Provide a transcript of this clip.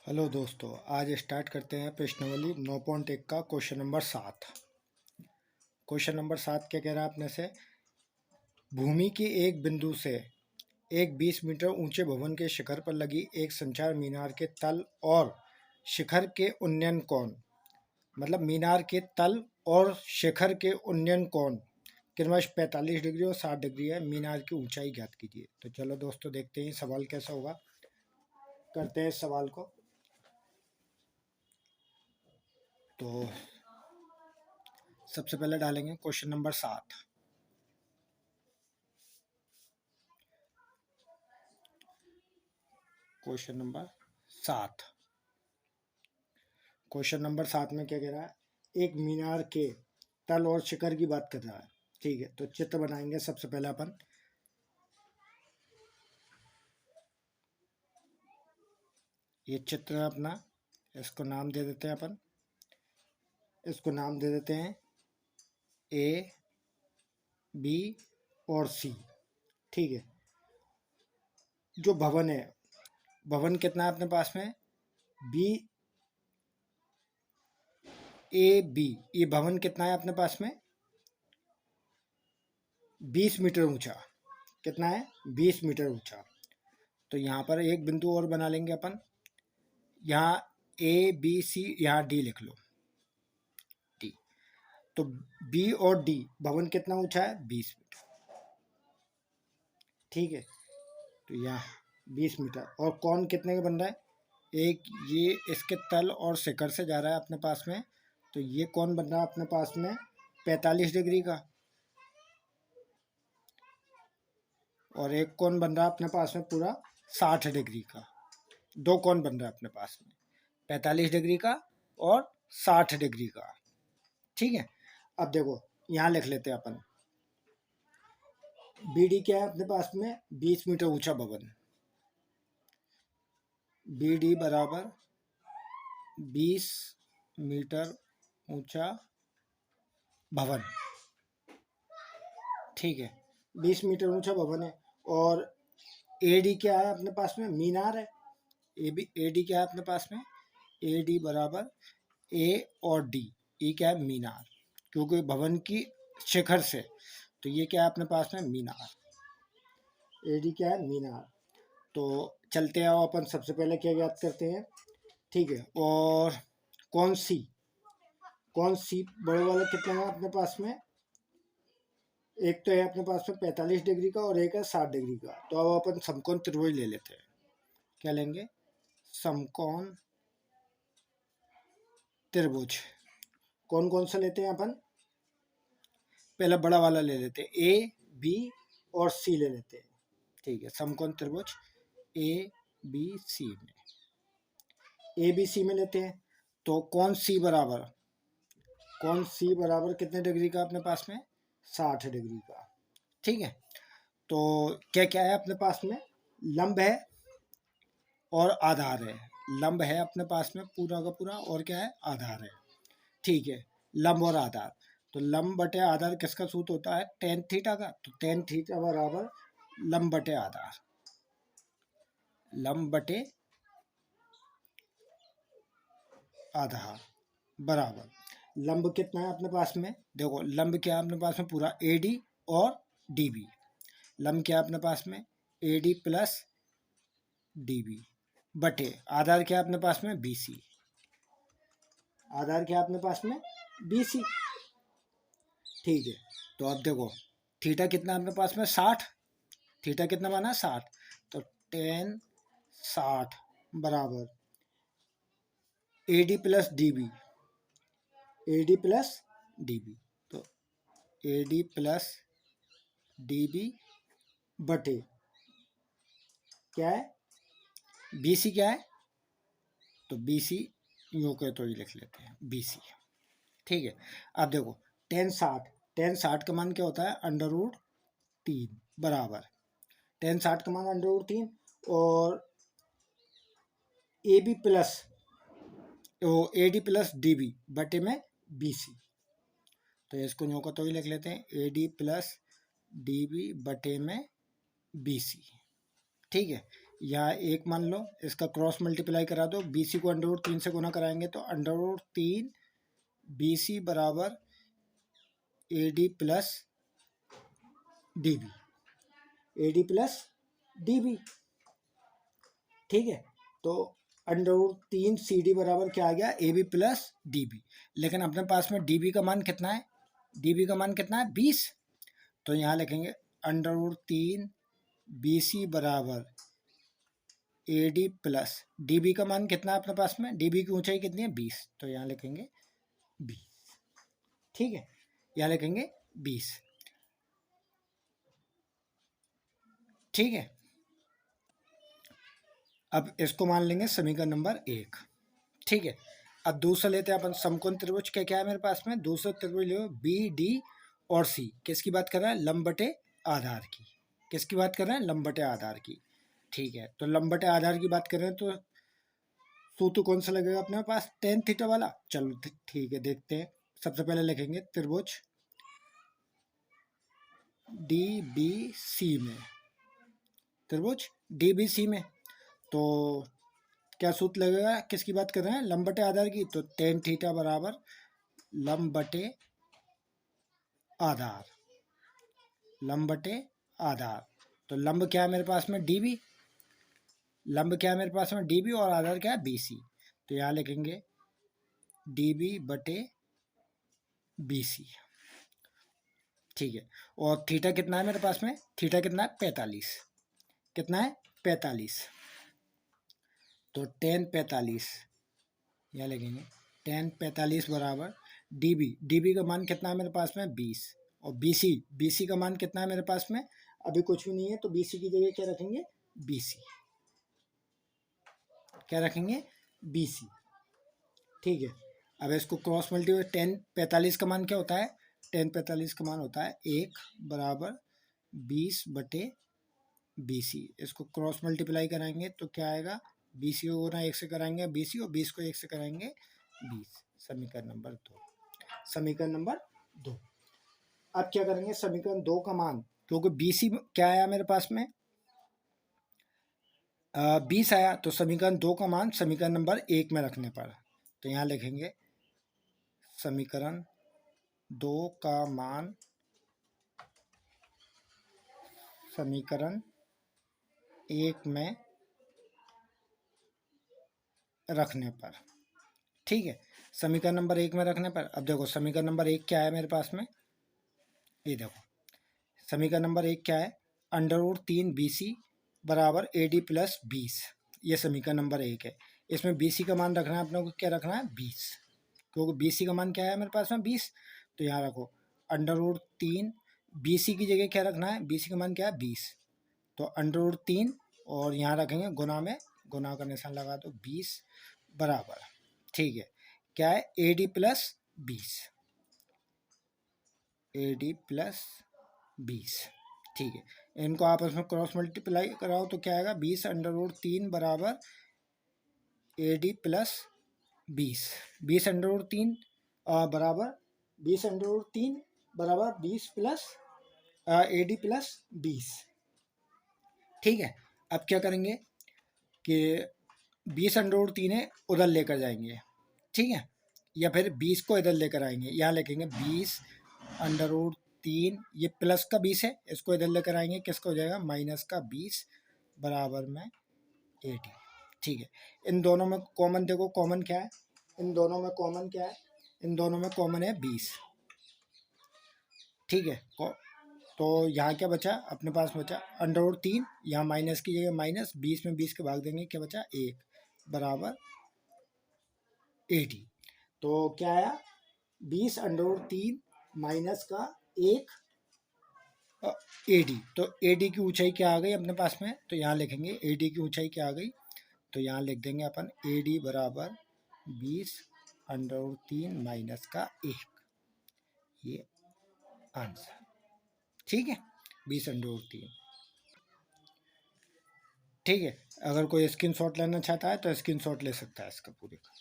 Hello दोस्तों, आज start करते हैं प्रश्नावली 9.1 का क्वेश्चन नंबर 7। क्वेश्चन नंबर 7 क्या कह रहा है अपने से? भूमि के एक बिंदु से एक 20 मीटर ऊंचे भवन के शिखर पर लगी एक संचार मीनार के तल और शिखर के उन्नयन कोण, मतलब मीनार के तल और शिखर के उन्नयन कोण क्रमश 45 डिग्री और 60 डिग्री है। मीनार की ऊंचाई ज्ञात कीजिए। तो चलो दोस्तों, देखते हैं सवाल कैसा होगा। करते हैं इस सवाल को। तो सबसे पहले डालेंगे question number 7। Question number 7। Question number 7 में क्या कह रहा है? एक मीनार के तल और शिखर की बात कर रहा है। ठीक है, तो चित्र बनाएंगे सबसे पहले अपन। ये चित्र है अपना, इसको नाम दे देते हैं अपन। इसको नाम दे देते हैं ए, बी और सी। ठीक है, जो भवन है, भवन कितना है अपने पास में? B A B. ये भवन कितना है अपने पास में? 20 मीटर ऊंचा। कितना है? 20 मीटर ऊंचा। तो यहाँ पर एक बिंदु और बना लेंगे अपन। यहाँ ए बी सी, यहाँ डी लिख लो, डी। तो बी और डी, भवन कितना ऊंचा है? 20 मीटर। ठीक है, तो यहाँ 20 मीटर। और कौन कितने का बन रहा है? एक ये इसके तल और शिखर से जा रहा है अपने पास में, तो ये कौन बन रहा है अपने पास में? 45 डिग्री का। और एक कौन बन रहा है अपने पास में पूरा 60 डिग्री का। दो कौन बन रहा है अपने पास में? 45 डिग्री का और 60 डिग्री का। ठीक है, अब देखो यहाँ लिख लेते हैं अपन। बी डी क्या है अपने पास में? 20 मीटर ऊंचा भवन। बी डी बराबर 20 मीटर ऊंचा भवन। ठीक है, 20 मीटर ऊंचा भवन है। और ए डी क्या है अपने पास में? मीनार है। ए डी क्या है अपने पास में? ए डी बराबर ए और डी। ये क्या है? मीनार। क्योंकि भवन की शिखर से, तो ये क्या है अपने पास में? मीनार। ए डी क्या है? मीनार। तो चलते हैं अपन सबसे पहले क्या याद करते हैं। ठीक है, और कौन सी, कौन सी बड़े वाला कितना है अपने पास में? एक तो है अपने पास में 45 डिग्री का और एक है 60 डिग्री का। तो अब अपन समकोण त्रिभुज ले लेते हैं। क्या लेंगे? समकोण त्रिभुज। कौन कौन सा लेते हैं अपन? पहले बड़ा वाला ले लेते हैं, ए बी और सी ले लेते हैं। ठीक है, समकोण त्रिभुज ए बी सी में, ए बी सी में लेते हैं। तो कौन सी बराबर, कौन सी बराबर कितने डिग्री का अपने पास में? 60 डिग्री का। ठीक है, तो क्या क्या है अपने पास में? लंब है और आधार है। लंब है अपने पास में पूरा का पूरा, और क्या है? आधार है। ठीक है, लंब और आधार। तो लंब बटे आधार किसका सूत्र होता है? टेन थीटा का। तो टेन थीटा बराबर लंब बटे आधार। लंब बटे आधार बराबर, लंब कितना है अपने पास में? देखो लंब क्या है अपने पास में? पूरा ए डी और डी बी। लंब क्या है अपने पास में? A D plus D B बटे आधार क्या है अपने पास में? बी सी। आधार क्या है अपने पास में? B C. ठीक है, तो अब देखो थीटा कितना है अपने पास में? 60। थीटा कितना माना? 60। तो टेन 60 बराबर A D plus D B. A D plus D B, तो A D plus D B बटे क्या है? बी सी क्या है? तो बी सी यूँ के तो ही लिख लेते हैं बी सी। ठीक है, अब देखो टेन 60, टेन 60 का मान क्या होता है? अंडर रूट 3 बराबर टेन 60 का मान अंडर रूट 3। और A B plus A D plus D B बटे में बी सी। तो इसको यूँ का तो ही लिख लेते हैं A D plus D B बटे में बी सी। ठीक है, यहाँ एक मान लो, इसका क्रॉस मल्टीप्लाई करा दो, बी सी को √3 से गुना कराएंगे तो √3 बी सी बराबर A D plus D B, A D plus D B. ठीक है, तो √3 सी डी बराबर क्या आ गया, A B plus D B. लेकिन अपने पास में डी बी का मान कितना है, डी बी का मान कितना है 20। तो यहाँ लिखेंगे √3 बी सी बराबर A D plus D B का मान कितना है अपने पास में, डी बी की ऊंचाई कितनी है 20, तो यहाँ लिखेंगे 20। ठीक है, यहाँ लिखेंगे 20। ठीक है, अब इसको मान लेंगे समीकरण नंबर 1। ठीक है, अब दूसरा लेते हैं अपन समकोण त्रिभुज। क्या क्या है मेरे पास में, दूसरा त्रिभुज लो बी डी और सी। किसकी बात कर रहा है, लंब बटे आधार की। किसकी बात कर रहे हैं, लंब बटे आधार की। ठीक है, तो लंब बटे आधार की बात कर रहे हैं तो सूत्र कौन सा लगेगा अपने पास, tan थीटा वाला। चलो ठीक है, देखते हैं। सबसे पहले लिखेंगे त्रिभुज डी बी सी में, त्रिभुज डी बी सी में तो क्या सूत्र लगेगा, किसकी बात कर रहे हैं, लंब बटे आधार की। तो tan थीटा बराबर लंब बटे आधार, लंब बटे आधार। तो लंब क्या है मेरे पास में, डी बी। लंब क्या है मेरे पास में, डी बी, और आधार क्या है, बी सी। तो यहाँ लिखेंगे डी बी बटे बी सी। ठीक है, और थीटा कितना है मेरे पास में, थीटा कितना है 45। कितना है 45। तो tan 45 यहाँ लिखेंगे tan 45 बराबर डी बी, डी बी का मान कितना है मेरे पास में 20, और बी सी, बी सी का मान कितना है मेरे पास में, अभी कुछ भी नहीं है, तो बी सी की जगह क्या रखेंगे, बी सी। क्या रखेंगे, बी सी। ठीक है, अब इसको क्रॉस मल्टीप्लाई, tan 45 का मान क्या होता है, tan 45 का मान होता है 1 बराबर 20 बटे बी सी। इसको क्रॉस मल्टीप्लाई कराएंगे तो क्या आएगा, बी सी को गुना 1 से कराएंगे बी सी, और 20 को 1 से कराएंगे 20। समीकरण नंबर 2, समीकरण नंबर 2। अब क्या करेंगे, समीकरण 2 का मान, क्योंकि बी सी क्या आया मेरे पास में 20 आया, तो समीकरण 2 का मान समीकरण नंबर 1 में रखने पर, तो यहाँ लिखेंगे समीकरण 2 का मान समीकरण 1 में रखने पर। ठीक है, समीकरण नंबर 1 में रखने पर। अब देखो समीकरण नंबर 1 क्या है मेरे पास में, ये देखो समीकरण नंबर 1 क्या है, √3 बी सी बराबर ए डी प्लस 20। ये समीकरण नंबर 1 है। इसमें बी सी का मान रखना है अपने को, क्या रखना है 20, क्योंकि बी सी का मान क्या है मेरे पास में 20। तो यहाँ रखो √3 बी सी की जगह क्या रखना है, बी सी का मान क्या है 20, तो √3 और यहाँ रखेंगे गुना में, गुना का निशान लगा दो 20 बराबर। ठीक है, क्या है ए डी प्लस 20, ए डी प्लस 20। ठीक है, इनको आपस में क्रॉस मल्टीप्लाई कराओ तो क्या आएगा, 20 √3 बराबर ए डी प्लस 20। 20 √3 बराबर 20 √3 बराबर 20 प्लस ए डी प्लस 20। ठीक है, अब क्या करेंगे कि 20 √3 है उधर लेकर जाएंगे। ठीक है, या फिर 20 को इधर लेकर आएंगे, यहाँ लिखेंगे 20 √3, ये प्लस का 20 है, इसको इधर लेकर आएंगे, किसका हो जाएगा माइनस का 20 बराबर में 80। ठीक है, इन दोनों में कॉमन देखो, कॉमन क्या है, इन दोनों में कॉमन क्या है, इन दोनों में कॉमन है 20। ठीक है, तो यहाँ क्या बचा अपने पास, बचा √3, यहाँ माइनस की जगह माइनस, 20 में 20 के भाग देंगे, क्या बचा 1 बराबर 80। तो क्या आया 20 √3 माइनस का 1 ए डी। तो ए डी की ऊंचाई क्या आ गई अपने पास में, तो यहाँ लिखेंगे ए डी की ऊंचाई क्या आ गई, तो यहाँ लिख देंगे अपन ए डी बराबर 20 √3 माइनस का 1, ये आंसर। ठीक है, 20 √3। ठीक है, अगर कोई स्क्रीनशॉट लेना चाहता है तो स्क्रीनशॉट ले सकता है इसका पूरे का।